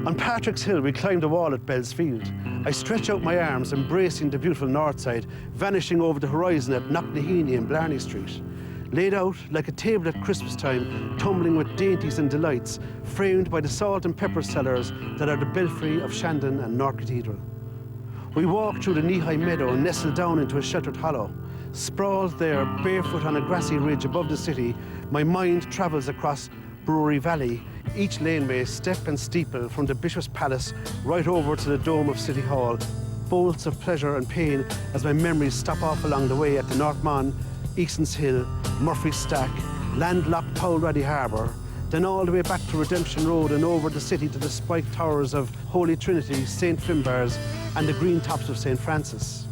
On Patrick's Hill, we climbed the wall at Bell's Field. I stretch out my arms, embracing the beautiful north side, vanishing over the horizon at Knocknaheeny and Blarney Street. Laid out like a table at Christmas time, tumbling with dainties and delights, framed by the salt and pepper cellars that are the belfry of Shandon and North Cathedral. We walk through the knee-high meadow and nestle down into a sheltered hollow. Sprawled there, barefoot on a grassy ridge above the city, my mind travels across Brewery Valley, each laneway step and steeple from the Bishop's Palace right over to the dome of City Hall. Bolts of pleasure and pain as my memories stop off along the way at the North Mon, Eason's Hill, Murphy's Stack, landlocked Powellraddy Harbour, then all the way back to Redemption Road and over the city to the spiked towers of Holy Trinity, St. Finbarr's and the green tops of St. Francis.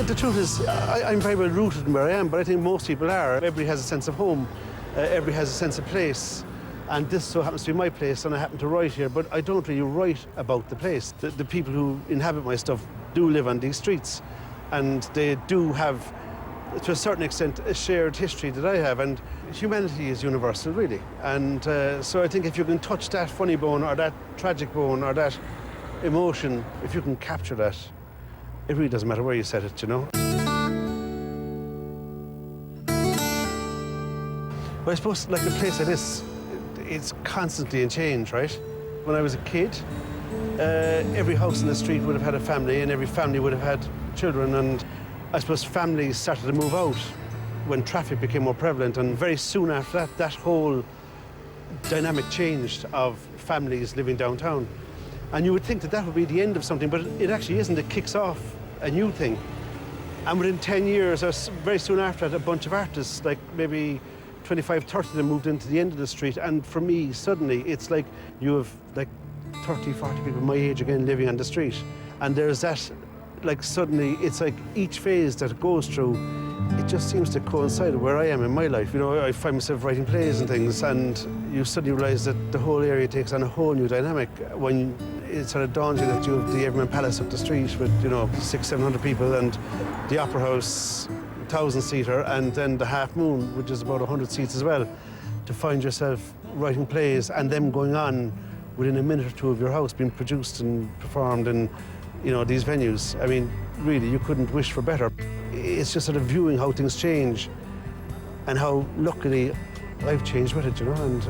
The truth is, I'm very well rooted in where I am, but I think most people are. Everybody has a sense of home, everybody has a sense of place. And this so happens to be my place, and I happen to write here, but I don't really write about the place. The people who inhabit my stuff do live on these streets, and they do have, to a certain extent, a shared history that I have, and humanity is universal, really. And so I think if you can touch that funny bone, or that tragic bone, or that emotion, if you can capture that, it really doesn't matter where you set it, you know? But I suppose, like a place like this, it's constantly in change, right? When I was a kid, every house in the street would have had a family, and every family would have had children, and I suppose families started to move out when traffic became more prevalent, and very soon after that, that whole dynamic changed of families living downtown. And you would think that that would be the end of something, but it actually isn't. It kicks off a new thing. And within 10 years, or very soon after that, a bunch of artists, like maybe 25, 30 of them moved into the end of the street. And for me, suddenly, it's like you have like 30, 40 people my age again living on the street. And there's that, like suddenly, it's like each phase that it goes through, it just seems to coincide with where I am in my life. You know, I find myself writing plays and things, and you suddenly realize that the whole area takes on a whole new dynamic when it sort of dawns you that you have the Everyman Palace up the street with, you know, 600-700 people, and the Opera House, 1,000-seater, and then the Half Moon, which is about 100 seats as well, to find yourself writing plays and them going on within a minute or two of your house, being produced and performed in, you know, these venues. I mean, really, you couldn't wish for better. It's just sort of viewing how things change and how, luckily, I've changed with it, you know, and,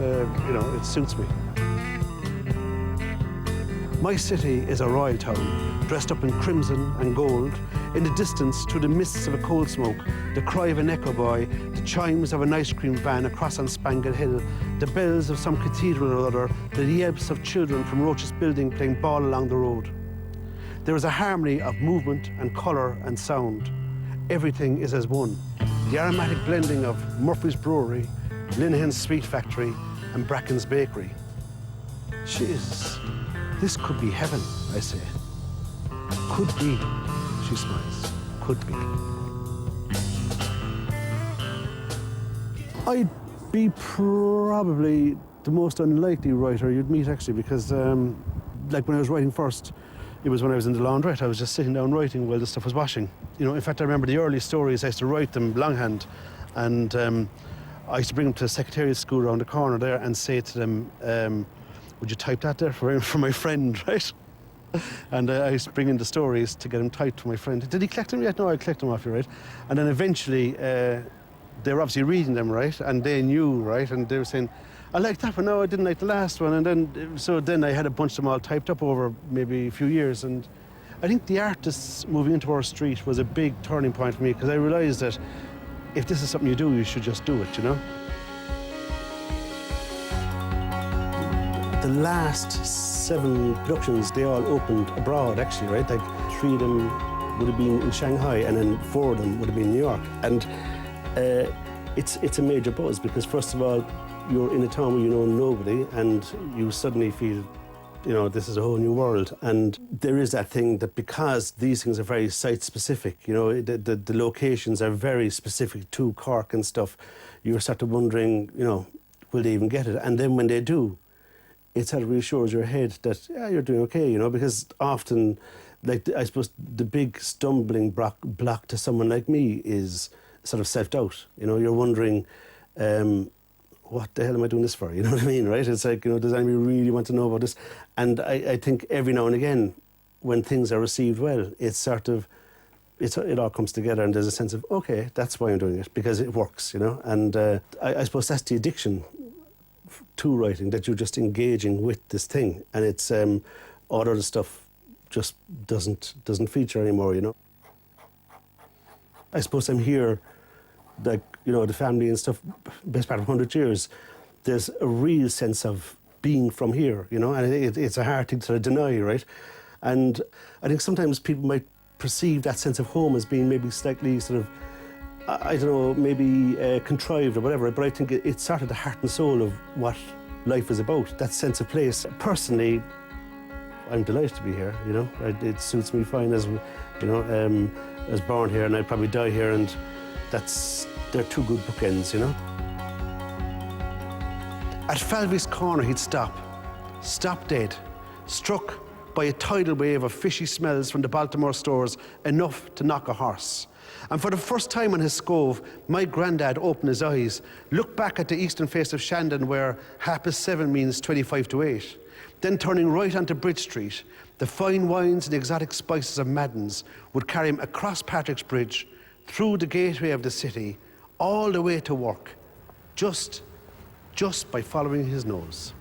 you know, it suits me. My city is a royal town, dressed up in crimson and gold. In the distance, through the mists of a coal smoke, the cry of an echo boy, the chimes of an ice cream van across on Spangle Hill, the bells of some cathedral or other, the yelps of children from Roach's building playing ball along the road. There is a harmony of movement and colour and sound. Everything is as one. The aromatic blending of Murphy's Brewery, Linehan's Sweet Factory, and Bracken's Bakery. Jesus, this could be heaven, I say. Could be, she smiles, could be. I'd be probably the most unlikely writer you'd meet, actually, because like when I was writing first, it was when I was in the laundrette. I was just sitting down writing while the stuff was washing. You know, in fact, I remember the early stories, I used to write them longhand, and I used to bring them to Secretariat School around the corner there and say to them, would you type that there for my friend, right? And I used to bring in the stories to get them typed to my friend. Did he collect them yet? No, I collect them off you, right? And then eventually, they were obviously reading them, right? And they knew, right? And they were saying, I liked that one, no, I didn't like the last one. And then, so then I had a bunch of them all typed up over maybe a few years. And I think the artists moving into our street was a big turning point for me, because I realized that if this is something you do, you should just do it, you know? The last 7 productions, they all opened abroad, actually, right? Like 3 of them would have been in Shanghai, and then 4 of them would have been in New York. And it's a major buzz, because first of all, you're in a town where you know nobody, and you suddenly feel, you know, this is a whole new world. And there is that thing that because these things are very site-specific, you know, the locations are very specific to Cork and stuff, you start to wondering, you know, will they even get it? And then when they do, it sort of reassures your head that, yeah, you're doing okay, you know, because often Like, I suppose the big stumbling block to someone like me is sort of self-doubt. You know, you're wondering, what the hell am I doing this for? You know what I mean, right? It's like, you know, does anybody really want to know about this? And I think every now and again, when things are received well, it's sort of, it all comes together and there's a sense of, okay, that's why I'm doing it, because it works, you know? And I suppose that's the addiction to writing, that you're just engaging with this thing, and it's all other stuff just doesn't feature anymore, you know? I suppose I'm here, like, you know, the family and stuff, best part of 100 years, there's a real sense of being from here, you know, and it's a hard thing to deny, right? And I think sometimes people might perceive that sense of home as being maybe slightly sort of, I don't know, maybe contrived or whatever, but I think it's sort of the heart and soul of what life is about, that sense of place. Personally, I'm delighted to be here, you know. It suits me fine as, you know, I was born here and I'd probably die here, and they're two good bookends, you know. At Falvey's corner, he'd stop dead, struck by a tidal wave of fishy smells from the Baltimore stores, enough to knock a horse. And for the first time on his scove, my granddad opened his eyes, looked back at the eastern face of Shandon, where 7:30 means 25 to 8. Then turning right onto Bridge Street, the fine wines and exotic spices of Madden's would carry him across Patrick's Bridge, through the gateway of the city, all the way to work, just by following his nose.